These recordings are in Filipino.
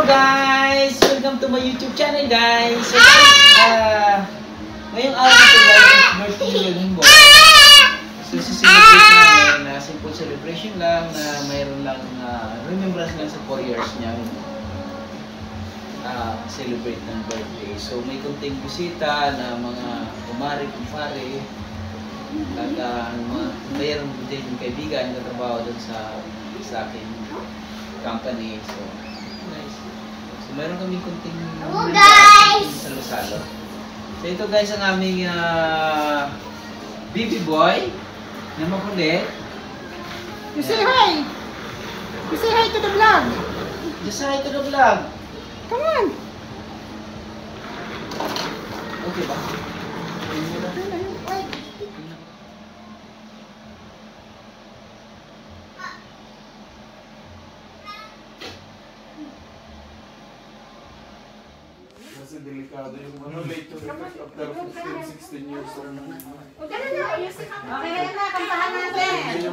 guys! Welcome to my YouTube channel guys! So ngayong araw ito guys, birthday ni Lingbo. So celebrate namin na simple celebration lang na mayroon lang remembrance lang sa 4 years niya celebrate ng birthday. So may kunting bisita na mga kumare-kumpare at mayroon din kaibigan na trabaho dun sa aking company. So nice. So mayroon kaming kunting salo-salo. So ito guys ang aming baby boy na makulit. You say hi! You say hi to the vlog! Just hi to the vlog! Come on! Okay ba? Kasi delikado yung late to reflect after 15-16 years old na. Okay na, kantahan natin!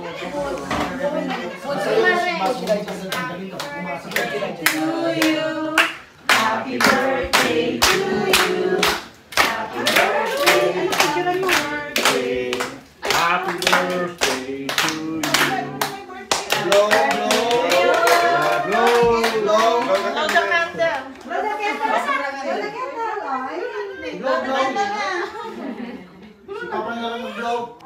Happy birthday to you. Happy birthday. Happy birthday to you. Blow, blow. Blow the candle! Si Papa nga lang mag-blow.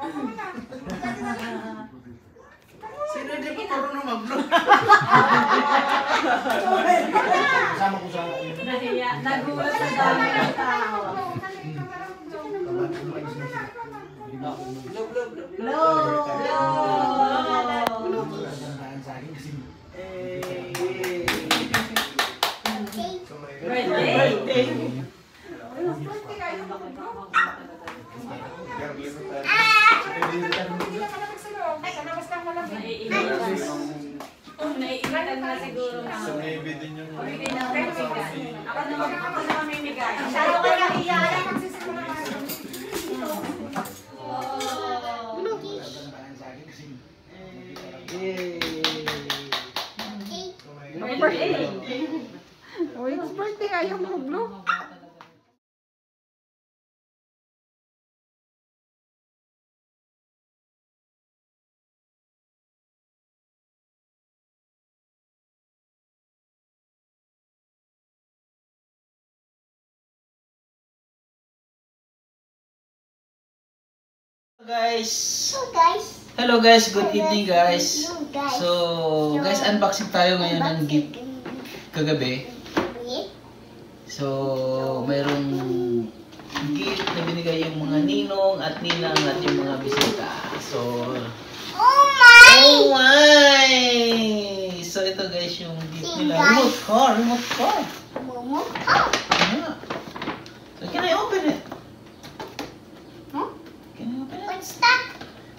Sino hindi pa marunong mag-blow? Kasama ko sa Nahiya, nagulat sa dami ng tao. Birthday. Naiingatan na siguro na. Sa maybe din yung Ako na mamimigay. Masyado ka nahiya. Oh, it's birthday. Ayaw mo mag-blow. Hello guys, good evening guys. So guys, unboxing tayo ngayon ng gift kagabi. So mayroong gift na binigay yung mga ninong at ninang at yung mga bisita. So oh my! So ito guys yung gift nila. Remote car. Yeah. So can I open it? Can I open it? What's that?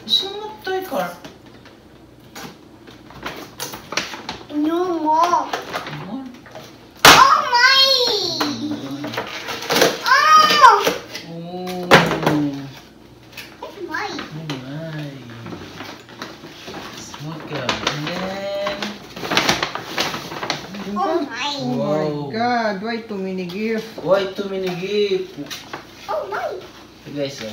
It's a toy car. No more. More. Oh my! Oh! Oh. Oh my! Oh my. Smooth car. And then Oh my! Wow. Oh my God! Why too many gifts? why too many gift? Oh my! So guys,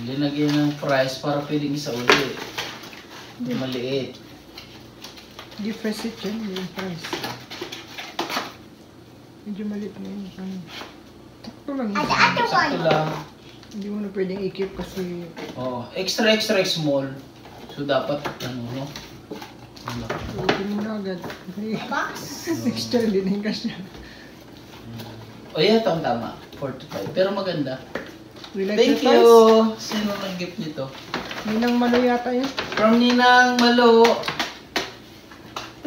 linagyan ng price para pwedeng isa uli. Maliit. Different set yan, yung price. Medyo maliit na yun. Sakto lang yun. Sakto lang. Hindi mo na pwedeng i-keep kasi... Oh, extra small. So dapat no? Open mo na agad. Box. Extra din yung cash niya. Oh yeah, tama. 45. Pero maganda. We like Thank your you! Sino nang gift nito? price. Ninang Malo yata yun. From Ninang Malo.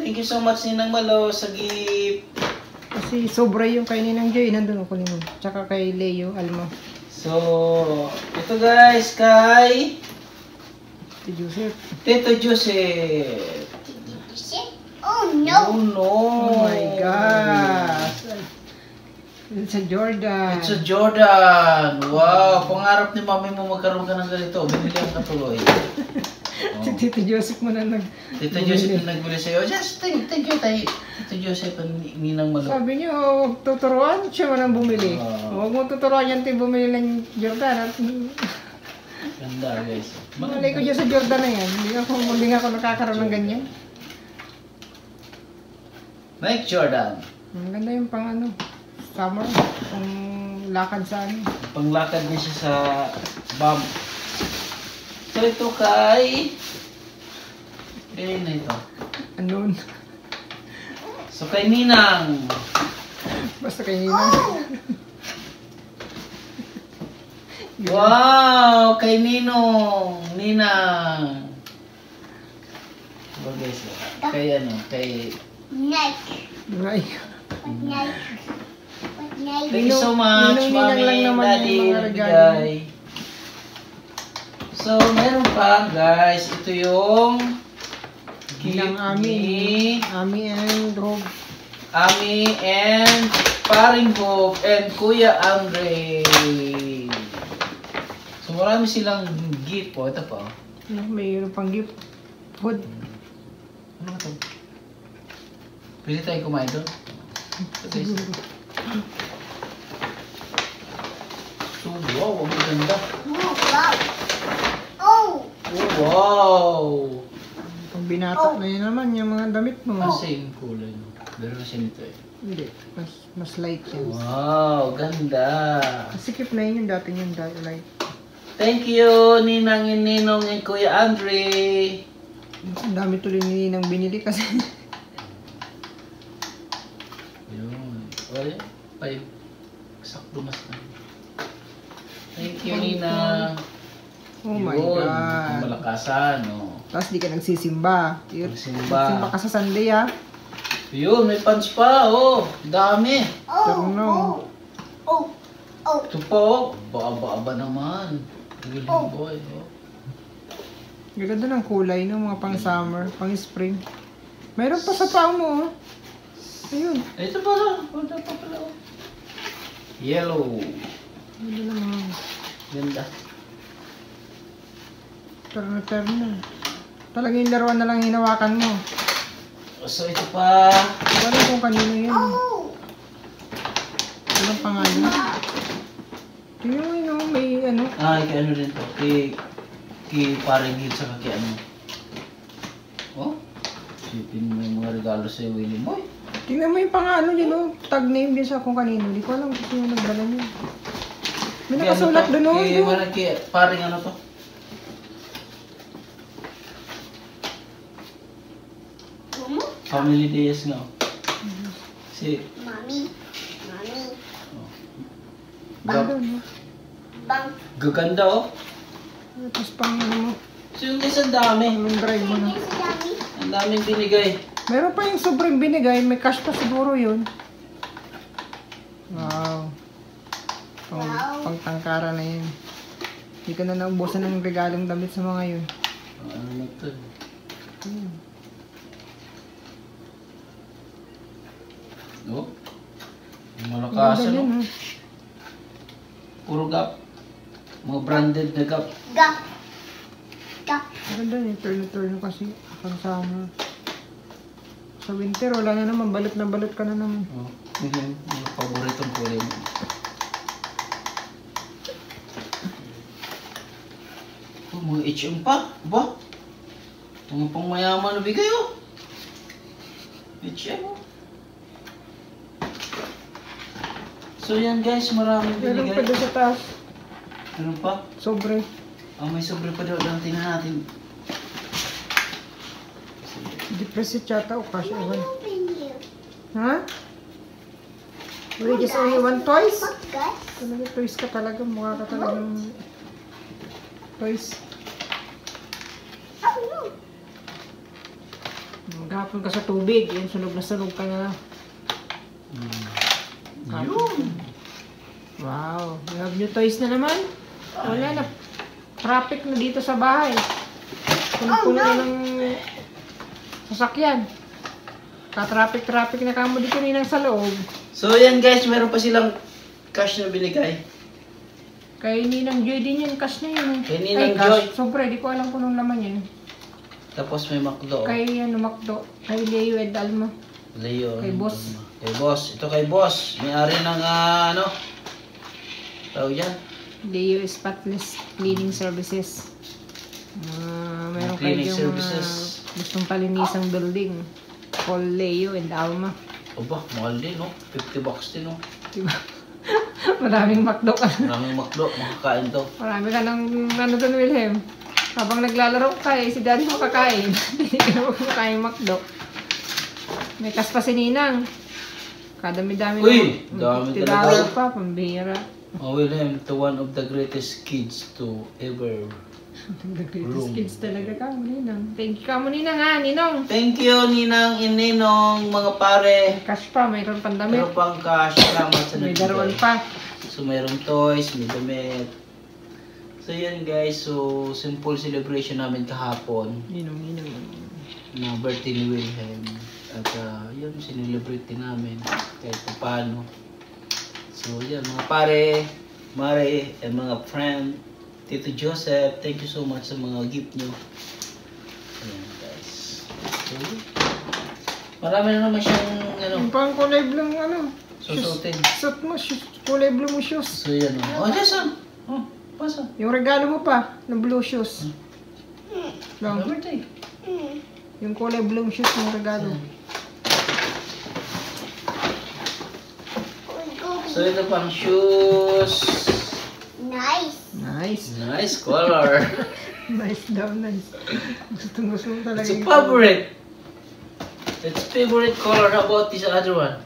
Thank you so much Ninang Malo sa gift. Kasi sobra yung kay Ninang Joy. Nandun ako nimo. Tsaka kay Leo Alma. So, ito guys kay Si Joseph. Tito Joseph. Oh Oh no! Oh my gosh! It's a Jordan. It's a Jordan! Wow! Pangarap ni mami mo magkaroon ka ng ganito. Binili ang katuloy. Si Tito Joseph mo na Tito Joseph na nagbili sa'yo. Just thank you tayo. Tito Joseph ang ninang malo. Sabi niyo, huwag tuturuan, siya man ang bumili. Huwag mo tuturuan yan, tayo bumili ng Jordan. At Ganda guys. malay ko dyan sa Jordan na yan. Hindi nga ako nakakaroon ng ganyan. Mike Jordan. Ang ganda yung pang ano, summer, pang lakad sa ano. Panglakad niya siya sa bump. So ito kay... Kaya na ito. Anon. So kay Ninang. Basta kay Nina. Wow! Kay Ninong. Ninang. Oh guys, kay ano, kay... Ay. Thank you so much, Ninong-ninang lang Mami, naman Daddy, yung mga regalo. bigay. So, meron pa, guys. Ito yung Ninang ni Ami and Rob. Ami and Paring Hope and Kuya Andre. So, marami silang gift po. Ito pa. Mayroon pang gift. Food. Ano ba ito? Pwede tayo kumain doon? Siguro. So, wow, ang ganda. Oh! Oh, wow! Pang binata na yun naman, yung mga damit mo. Kasi yung kulay. Meron na siya nito eh. Hindi. Mas light yan. Wow, ganda. Sikip na yun yung dati yung light. Thank you, Ninang and Ninong and Kuya Andre. Ang dami tuloy ni Ninang binili kasi. Yun. Wala. 5. Sakto mas na. Thank you, Ninang. Oh my Yun, God. ang malakasan, no. Tapos di ka nagsisimba. Nagsimba. Nagsimba ka sa Sunday ah. Yun, may pants pa, oh. Dami. Terno. Ito po, ba-aba naman. Willing boy, oh. Gaganda ng kulay ng mga pang summer, pang spring. Mayroon pa sa paa mo oh. Ayun. Ito pala. Ito pa pala, oh. Yellow. Ganda naman. Ganda. Terno. Talaga yung laruan na lang hinawakan mo. So, ito pa. Wala kung kanino yun. Walang pangalan. Tingnan mo yun oh, may ano. Kay ano din to. Kay Paring Hil sa kay ano. Oh? Sipin mo yung mga regalo sa'yo, Willie Boy. Tingnan mo yung pangalan yun oh. Tag name din sa kung kanino. Hindi ko alam kung sino nagdala niya. May nakasulat doon oh. Kay Paring ano to? Family Days nga. Si... Mami. Oh. Ganda no. Gaganda oh. Tapos pang ano mo. So yung guys, ang dami. Yung drive mo na. Ang daming binigay. Meron pa yung sobrang binigay. May cash pa siguro yun. Wow. Pang tangkara na yun. Hindi ka na naubusan ng regalong damit sa mga yun. Ano na to? Oh. Malakasan Ganda oh. yun, Puro Gap. Mga branded na Gap. Maganda yun. Turn kasi. Pang summer. Sa winter, wala na naman. Balot na balot ka na naman. Oh. Yun yung paboritong kulay mo. Oh, mga H&M pa. Ba? Mga pang mayaman na bigay oh. H&M oh. So yan guys, maraming Meron pa binigay. doon sa taas. Meron pa? Sobre. May sobre pa daw. Tingnan natin. Deposit yata o cash ewan. Ha? Wait, just only one toys? Talaga toys ka talaga. Mukha ka talagang toys. Maghapon ka sa tubig. Yan, sunog na sunog ka na. Yun. Wow. We have new toys na naman. Wala na. Traffic na dito sa bahay. Puno-puno na ng sasakyan. Ka-traffic na kamo dito ninang sa loob. So yan guys, meron pa silang cash na binigay. Kay Ninang Joy din yun. Cash na yun. Kay Ninang cash. Joy. Sobre, di ko alam kung anong laman yun. Tapos may McDo. Kay Macdo. Kay Leo and Alma. Leo. Kay Boss. Kay Boss. Ito kay Boss. May-ari ng ano? Tawag yan? Leo Spotless Cleaning Services. Meron kayo Cleaning yung services. gustong palinisang building. Call Leo and Alma. Oba, mahal din, no? $50 din, no? Diba? Maraming McDo ka. Maraming McDo, makakain to. Marami ka ng ano doon, Wilhelm. Habang naglalaro ka si daddy mo kakain. Hindi ka mo kakain McDo. May kas pa si Ninang. Kadami-dami Uy! Dami talaga. pa, pambihira. Oh, Wilhelm, to one of the greatest kids to ever. The greatest Room. kids talaga ka, Ninang. Thank you ka mo, Ninang, ha, Ninong. Thank you, Ninang Ininong, mga pare. May cash pa, mayroon pang damit. Meron pang cash, salamat sa May nagbigay. daruan pa. So, mayroong toys, may damit. So, yan guys. So, simple celebration namin kahapon. Ninong. Na birthday ni Wilhelm. At yun, sinelebrate din namin kahit paano. So, yan mga pare, mare, and mga friend, Tito Joseph, thank you so much sa mga gift nyo. Ayan guys. So, marami na naman siyang Yung pang kulay blue, ano? susutin. Suit mo, kulay blue mo shoes. So, yan o. Oh, Jason! Oh, pasa. Yung regalo mo pa, ng blue shoes. Lang. Birthday. Yung kulay blue shoes mo regalo. So, ito pang shoes. Nice. Nice color. Nice daw, nice. Gusto mo talaga. It's a favorite. It's favorite color. How about this other one?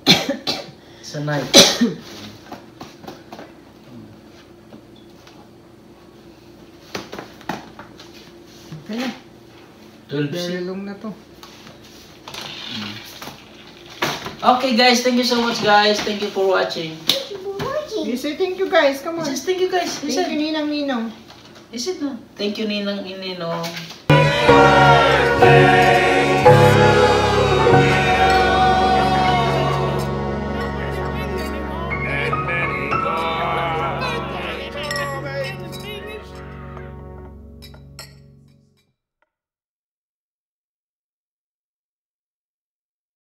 It's a night. Okay na. 12 Very long na to. Okay guys, thank you so much guys. Thank you for watching. You say thank you guys, come on. Just thank you guys. Thank you, Listen. Ninang. Is it na? Thank you Ninang Ininong. Birthday